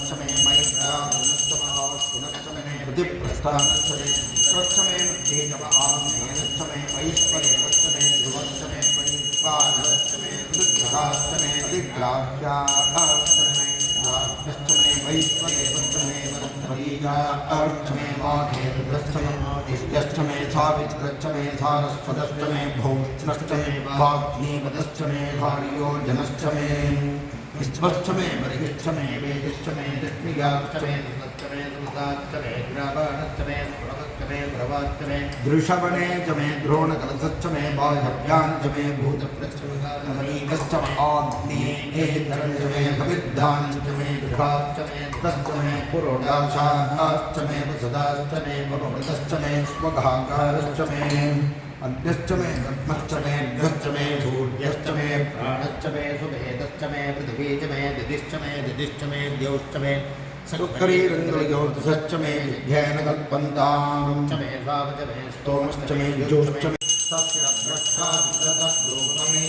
समय स्थानच्छमे स्वच्छमे मध्ये जप आग्नेयच्छमे वैश्वरे वच्छमे ध्रुवच्छमे परिपालच्छमे रुद्राच्छमे अधिग्राह्याच्छमे राष्ट्रच्छमे वैश्वरे वच्छमे वरस्पतीजाच्छमे माघे रुद्रच्छमे इष्टच्छमे सावित्रच्छमे सारस्वतच्छमे भौष्णच्छमे वाग्नीपदच्छमे भार्यो जनश्चमे विश्वश्चमे वरिष्ठमे वेदिष्ठमे दृष्टिगाक्षमे दुर्गच्छमे दुर्गाक्षमे ग्रावाणच्छमे स्फुरवच्छमे भ्रवाच्छमे दृशवणे चमे द्रोणकलशच्छमे बाह्यव्याञ्चमे भूतप्रच्छमे आग्नेयेतरञ्चमे भविद्धाञ्चमे विघ्राक्षमे तश्चमे पुरोडाशाश्चमे वसदाश्चमे पुरोडतश्चमे स्वघाकारश्चमे अद्यश्चमे ब्रह्मश्चमे द्यश्चमे सूर्यश्चमे प्राणश्चमे सुभेदश्चमे पृथिवीचमे दिदिश्चमे दिदिश्चमे द्यौश्चमे सक्करीरङ्गलयोर्दशश्चमे विद्येन कल्पन्तां चमे स्वावचमे स्तोमश्चमे युजोश्चमे तस्य द्रष्टाविदधब्रूपमे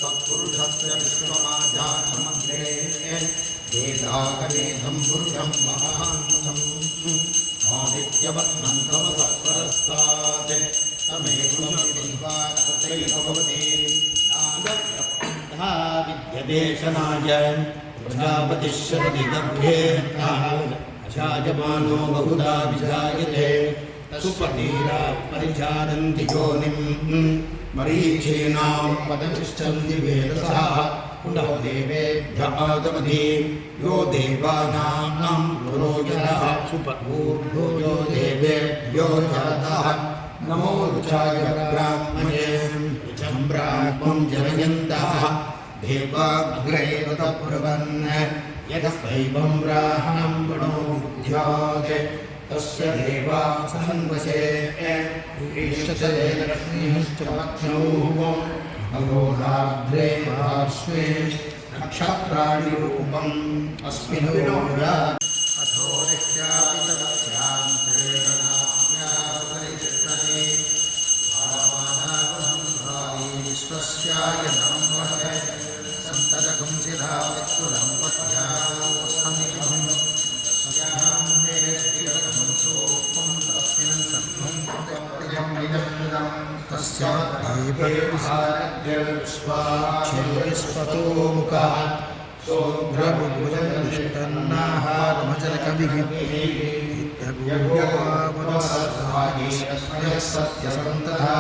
सत्पुरुषस्य विश्वमाजानमग्रे वेदागमेधं पुरुषं महान्तम् आदित्यवर्णं तमसः परस्तात् विद्यदेशनाय प्रजापतिश्चरति अजायमानो बहुधा विजायते सुपतीरा परिचारन्ति योनिं मरीचीनां पदमिच्छन्ति वेदसः पुनः देवेभ्य आगमति यो देवानां पुरोजनः सुपूर्वो यो देवेभ्यो जातः नमो रुचाय ब्राह्मणे ब्राह्मं जनयन्तः देवाग्रैवत ब्रुवन् यदस्वैवं ब्राह्मणं वणो बुद्ध्यात् तस्य देवा संवशे ईश्वरे लक्ष्मीश्च पत्न्योः अहोराग्रे पार्श्वे नक्षत्राणि रूपम् अस्मिन् विश्वस्याय नमः सन्ततकं चिरावित्तुलं पद्यां समिधं स्याम्ने स्थिरकं सोपं तस्मिन् सर्वं प्रतिजं विदं तस्याद्भैवे विश्वाक्षेस्पतो मुखः शोभ्रभुजं निष्टन्नाहारमजलकविः सत्यसन्तता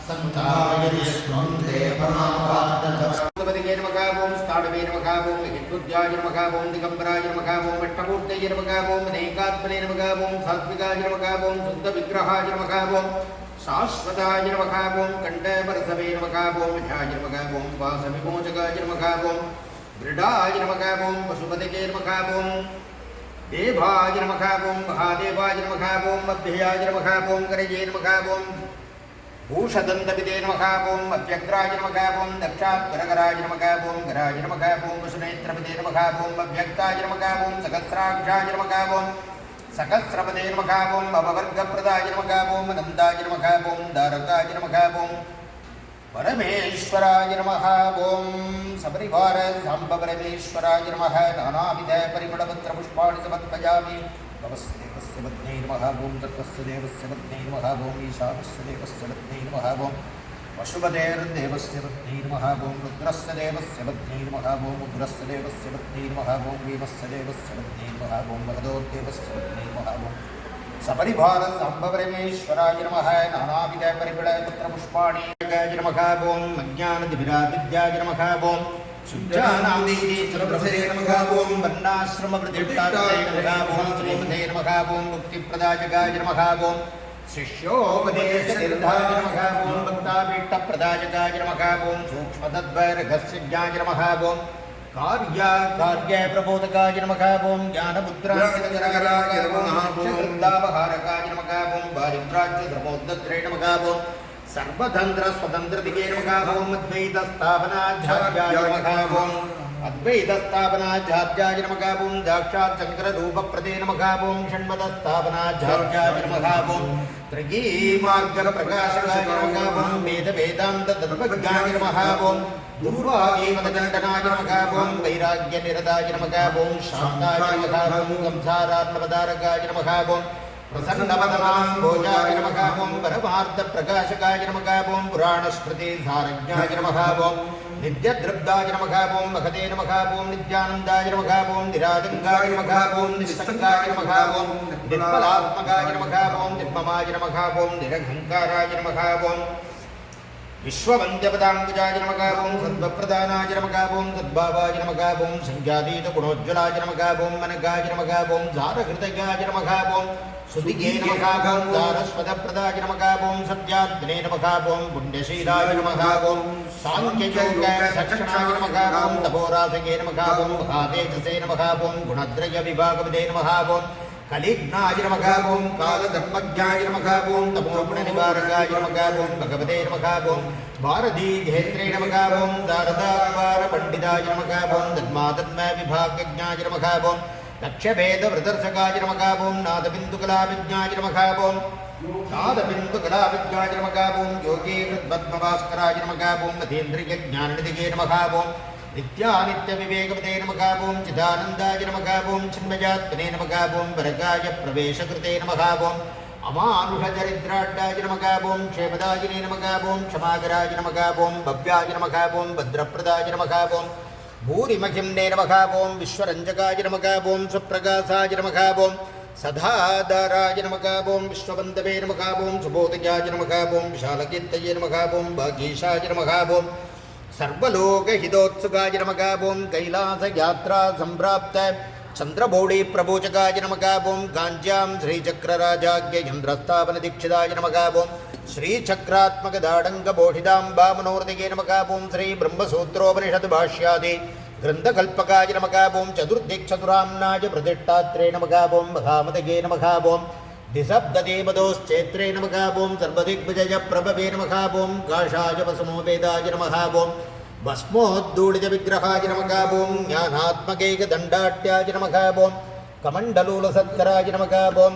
संतायरि स्वं देवमापादनस्पतिगे नमः ओं स्थाणवे नमः ओं हित्वज्याय नमः ओं दिगंबराय नमः ओं अष्टमूर्तये नमः ओं नैकात्मने नमः ओं सात्विकाय नमः ओं शुद्धविग्रहाय नमः ओं शाश्वताय नमः ओं कंठवरसवे नमः ओं विठाय नमः ओं वासविमोचकाय नमः ओं दृढाय नमः ओं पशुपतिगे नमः ओं देवाय नमः ओं महादेवाय नमः ओं मध्ययाय नमः ओं करये नमः ओं भूषदन्तविदे नमः ओं अव्यग्राय नमः ओं दक्षात्परकराय नमः ओं गराय नमः ओं वसुनेत्रपदे नमः ओं अव्यक्ताय नमः ओं सहस्राक्षाय नमः ओं सहस्रपदे नमः ओं भववर्गप्रदाय नमः ओं अनन्ताय नमः ओं दारकाय नमः ओं परमेश्वराय नमः ओं सपरिवार साम्ब परमेश्वराय नमः नानाविध परिमलपत्रपुष्पाणि समर्पयामि नमस्ते पत्नी नमः ओं तत्त्वस्य देवस्य पत्नी नमः ओं ईशानस्य देवस्य पत्नी नमः ओं पशुपतेर्देवस्य पत्नी नमः ओं रुद्रस्य देवस्य पत्नी नमः ओं उग्रस्य देवस्य पत्नी नमः ओं भीमस्य देवस्य पत्नी नमः ओं महदोर्देवस्य पत्नी नमः ओं सपरिवार साम्ब परमेश्वराय नमः नानाविध परिमलपत्रपुष्पाणि नमः ओं अज्ञानतिमिराविद्याय नमः ओं शुद्धानादीचरप्रभे नमः ओं वर्णाश्रमप्रतिष्ठात्रे नमः ओं श्रीमते नमः ओं मुक्तिप्रदायकाय नमः ओं शिष्योपदेशनिर्धाय नमः ओं भक्ताभीष्टप्रदायकाय नमः ओं सूक्ष्मतद्वैरहस्यज्ञाय नमः ओं कार्यप्रबोधकाय नमः ओं ज्ञानमुद्राय नमः ओं वृन्दावहारकाय नमः ओं वारिद्राज्यधर्मोद्धत्रे नमः ओं सर्वतंत्र स्वतंत्र दिगे नमः ओं अद्वैतस्थापनाध्यात्याय नमः ओं अद्वैतस्थापनाध्यात्याय नमः ओं साक्षात् शंकररूपप्रदे नमः ओं षण्मतस्थापनाध्यात्याय नमः ओं त्रयीमार्गप्रकाशकाय नमः ओं वेदवेदान्ततत्त्वज्ञाय नमः ओं दुर्वागीमदण्डनाय नमः ओं वैराग्यनिरताय नमः ओं शान्ताय नमः ओं संसारात्मपदारकाय नमः ओं प्रसन्नवदनाम्भोजाय नमः ओं परमार्थप्रकाशकाय नमः ओं पुराणस्मृतिसारज्ञाय नमः ओं नित्यद्रब्दाय नमः ओं महते नमः ओं नित्यानन्दाय नमः ओं निराजङ्गाय नमः ओं निस्सङ्गाय नमः ओं निर्मलात्मकाय नमः ओं निर्ममाय नमः ओं निरहङ्काराय नमः ओं विश्ववन्द्यपदाम्बुजाय नमः ओं सद्वप्रदानाय नमः ओं सद्भावाय नमः ओं संज्ञातीतगुणोज्ज्वलाय नमः ओं मनगाय नमः ओं जारहृदयाय नमः ओं सुदिगे नमः ओं दारस्वदप्रदाय नमः ओं सत्याग्ने नमः ओं पुण्यशीलाय नमः ओं सांख्ययोगसक्षणाय नमः ओं तपोरासगे नमः ओं महातेजसे नमः ओं गुणत्रयविभागविदे नमः ओं कलिघ्नाय नमः ओं कालधर्मज्ञाय नमः ओं तमोगुणनिवारकाय नमः ओं भगवते नमः ओं भारतीधेत्रे नमः ओं दारदाद्वारपण्डिताय नमः ओं दद्मादद्मविभागज्ञाय नमः ओं लक्ष्यभेदवृदर्शकाय नमः ओं नादबिन्दुकलाभिज्ञाय नमः ओं नादबिन्दुकलाभिज्ञाय नमः ओं योगीकृद्पद्मभास्कराय नमः ओं मतीन्द्रियज्ञाननिधिगे नमः ओं नित्यानित्यविवेकवते नमः ओं चिदानन्दाय नमः ओं चिन्मयात्मने नमः ओं वरगाय प्रवेशकृते नमः ओं अमानुषचरिद्राढ्याय नमः ओं क्षेमदायिने नमः ओं क्षमाकराय नमः ओं भव्याय नमः ओं भद्रप्रदाय नमः ओं भूरिमहिम्ने नमः ओं विश्वरञ्जकाय नमः ओं सुप्रकाशाय नमः ओं सदाधाराय नमः ओं विश्वबन्धवे नमः ओं सुबोधयाय नमः ओं विशालकीर्तये नमः ओं भागीशाय नमः ओं सर्वलोकहितोत्सुकाय नमः ओं कैलासयात्रा सम्प्राप्त चन्द्रबोडि प्रभोजकाय नमः ओं काञ्च्यां श्रीचक्रराजाज्ञ यन्द्रस्थापनदीक्षिताय नमः ओं श्रीचक्रात्मकदाडङ्गबोधिदाम्बा मनोरथिगे नमः ओं श्रीब्रह्मसूत्रोपनिषद्भाष्यादि ग्रन्थकल्पकाय नमः ओं चतुर्दिक्चतुराम्नाय प्रतिष्ठात्रे नमः ओं महामतगे नमः ओं द्विसप्ततिपदोश्चैत्रे नमः ओं सर्वदिग्विजयप्रभवे नमः ओं काषाय वसुमोपेदाय नमः ओं भस्मोद्धूलितविग्रहाय नमः ओं ज्ञानात्मकैकदण्डाट्याय नमः ओं कमण्डलूलसत्कराय नमः ओं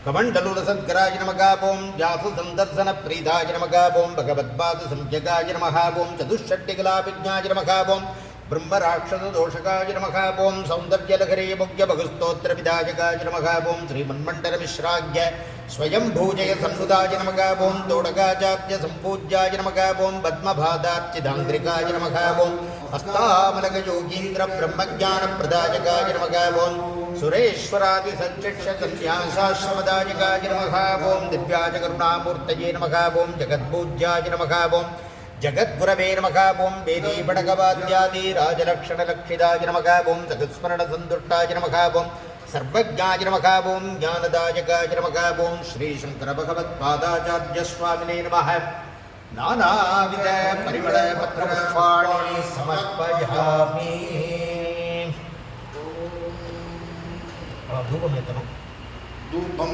कमण्डलूलसत्कराय नमः ओं जासुसन्दर्शनप्रीताय नमः ओं भगवत्पादसंज्ञकाय नमः ओं चतुष्षट्टिकलाभिज्ञाय नमः ओं ब्रह्मराक्षसदोषकाय नमः ओं सौन्दर्यलहरे मुख्यभगस्तोत्रविदायकाय नमः ओं श्रीमन्मण्डलमिश्राज्ञ स्वयंभूजय संसुताय नमः ओं तोडकाचार्य सम्पूज्याय नमः ओं पद्मभादार्चिदाङ्घ्रिकाय नमः ओं हस्तामलकयोगीन्द्रब्रह्मज्ञानप्रदायकाय नमः ओं सुरेश्वरादिसञ्चिक्ष्यसन्न्यासाश्रमदायकाय नमः ओं दिव्याजकरुणामूर्तये नमः ओं जगत्पूज्याय नमः ओं जगद्गुरवे नमः ओं वेदीपटकवाद्यादि राजलक्षणलक्षिताय नमः ओं जगत्स्मरणसन्तुष्टाय नमः ओं सर्वज्ञाय नमः ओं ज्ञानदायकाय नमः ओं श्रीशङ्करभगवत्पादाचार्यस्वामिने नमः नानाविध परिमलपत्रपुष्पाणि समर्पयामि धूपमेतनं धूपं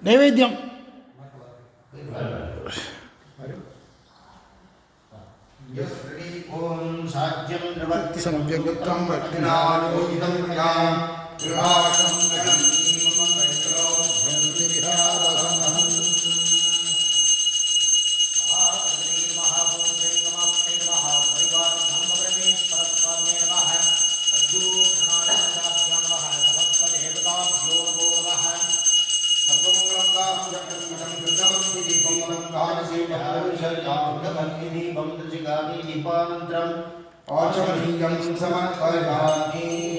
नैवेद्यम ओम साज्यं द्रवति संयुक्तं वक्तिनालोहितं प्रजां विभाषं आचमनीयं समर्पयामि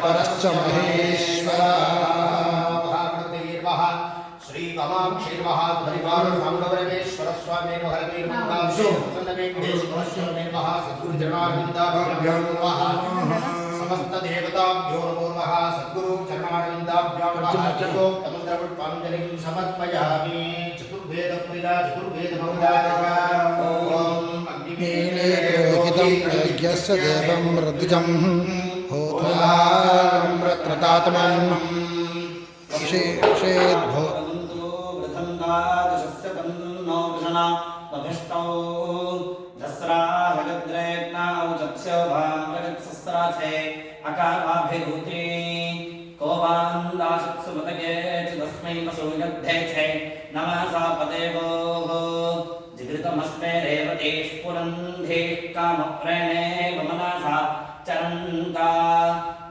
परश्च महेश्वरः श्री कामाक्षी महापरिवार सांगवरमेश्वर स्वामी हरवीर सद्गुरु चरणारविंदाभ्यां नमः समस्त देवताभ्यो नमो नमः सद्गुरु चरणारविंदाभ्यां नमः मंत्रपुष्पांजलिं समर्पयामि चतुर्वेद प्रिया चतुर्वेद मंगलाय ओम अग्निमेलेरोहितं यज्ञस्य देवं ऋतुजं होत्रामृततात्मन् विशेषेद्भो चरन्ता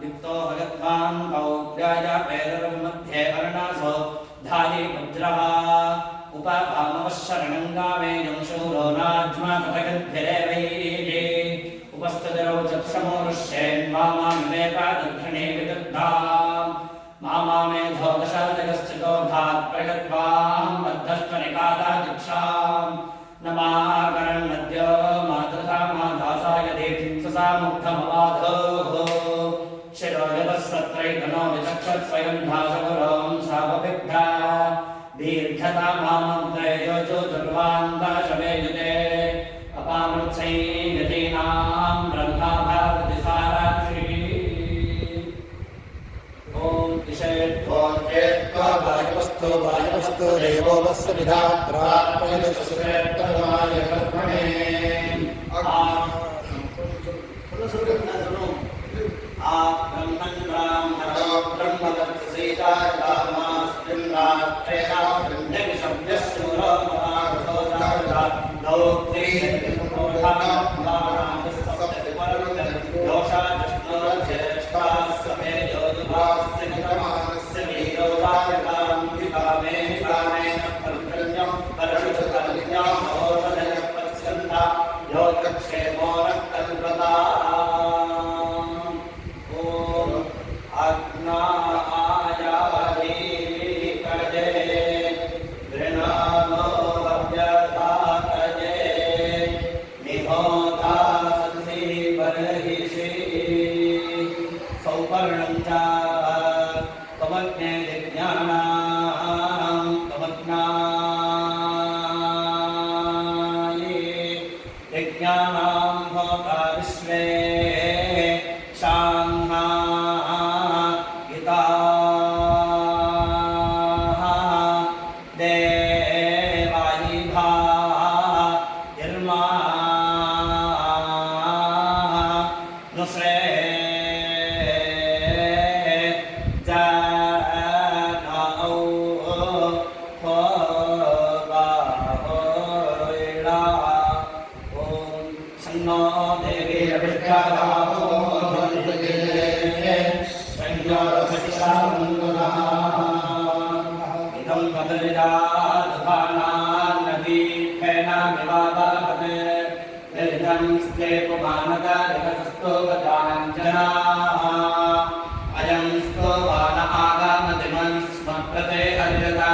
युक्तो भगवान् पौग्राय पेरमध्ये वर्णासो धाये वज्रः उपापामवशरणं गावेयं शूरो राज्मा पतगद्भिरेवैः उपस्तुतिरौ चक्षमोरुष्येन् मामामे पादघ्रणे विदग्धाम् मामामेधो दशाजगश्चितो भात् प्रगत्वां बद्धस्त्वनिपादादिक्षाम् नमाकरन्नद्यो मातृथा मादासाय देवीं ससामुग्धमवाधोः शिरोजतस्सत्रैतनो विचक्षत् स्वयं धासगुरों सावपिभ्या दीर्घता मामन्त्रयोजो जर्वान् दाशवेयुते अपामृत्सै यतीनां ब्रह्मा भारति साराक्षी ॐ वायुवस्तु देवो वस्य विधात्रात्मयदश्रेष्ठमाय कर्मणे ब्रह्मन् ब्राह्मणो ब्रह्मदत्तसीतामास्मिन्रात्रेण ब्रह्मशब्दशूरो महारथो जाता दौत्रे दोषाजष्णोज्येष्ठाः समे योजुभास्य निकमानस्य वीरोदायकां विकामे विकामेन फलकर्यं परशुतकर्यं ओषधयः पच्यन्ता योगक्षेमो नः कल्पता अयं स्तोवान आगामदिमं स्मप्रते अर्यता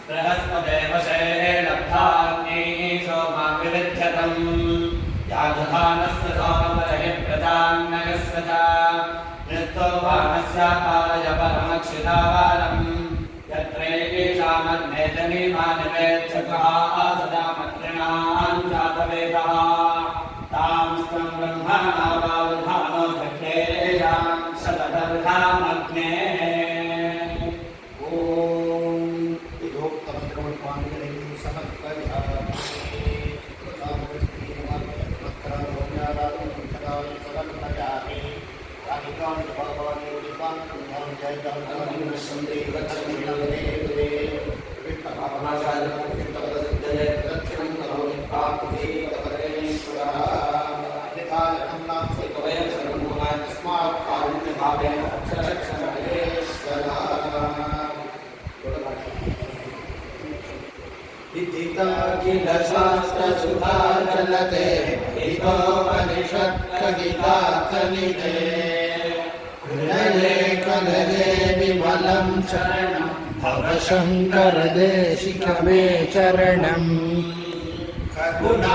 बृहस्पतेव शैलब्धाग्नेशो मा विविध्यतम् याजुधानस्य सामरहित यस्य च निस्तो वानस्यापारय परमक्षितावारम् यत्रैकेषामग्ने जनीमानिवेच्छकः सदा मन्त्रिणां जातवेदः तां स्तं ब्रह्मणावावधानो चक्रेषां शतदर्धामग्ने किल शास्त्रसुधा चलते हितोपनिषत्कवितार्थनिधे हृदये कलये विमलं शरणं भवशङ्करदेशिकमे चरणम् करुणावरुदालय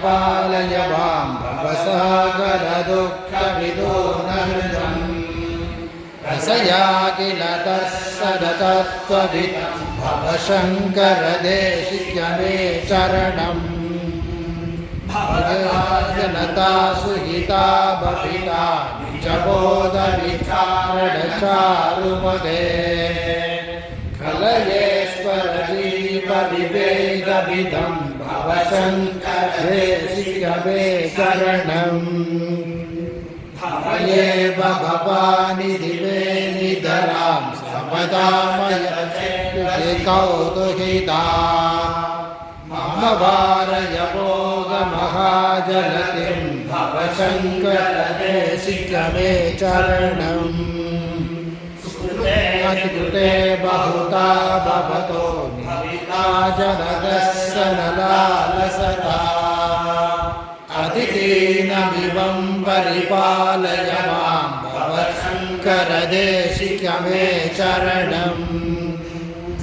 बालय वां भवसागरदुःखविदोनहृदम् रसया किल तत्सदतत्त्वविदं भवशङ्करदेशिकमे चरणम् जनता सुहिता बहिता निजबोधविचारणचारुमदे कलये स्वरदीपविवेकविदं भवशङ्करदेशिकमे चरणम् भवये भगवानि दिवे निधरां समदामय कौतुहिता मम वारय भोगमहाजलतिं भवशङ्करदेशिकमे चरणम् अतिकृते बहुता भवतो निहिता जनदस्सनलालसता अतिदीनमिवं परिपालय मां भवशङ्करदेशिकमे चरणम्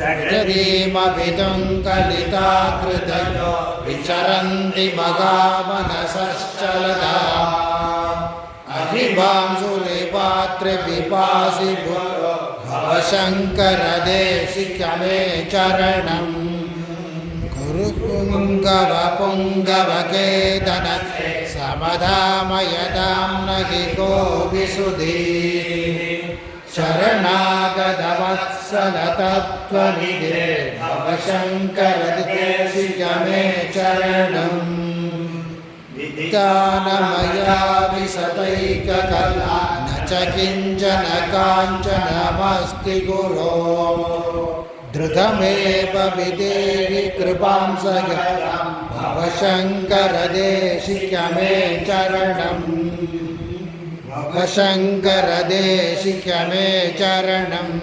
जगदीमभिदं कलिताकृतयो विचरन्ति मगामनसश्चलता अधिभांसुलेपात्रे पिपासि भवशङ्करदेशिकमे चरणम् पुङ्गवपुङ्गवकेतन समधामयदां न हि कोऽपि सुधीः शरणागतवत्सलतत्त्वनिधे भवशङ्करदेशिकमे चरणम् विज्ञानमया विशतैककला न च किञ्चन काञ्चनमस्ति गुरो धृतमेव विदेहि कृपां सगरां भवशङ्करदेशिकमे चरणम् भवशङ्करदेशिकमे चरणम्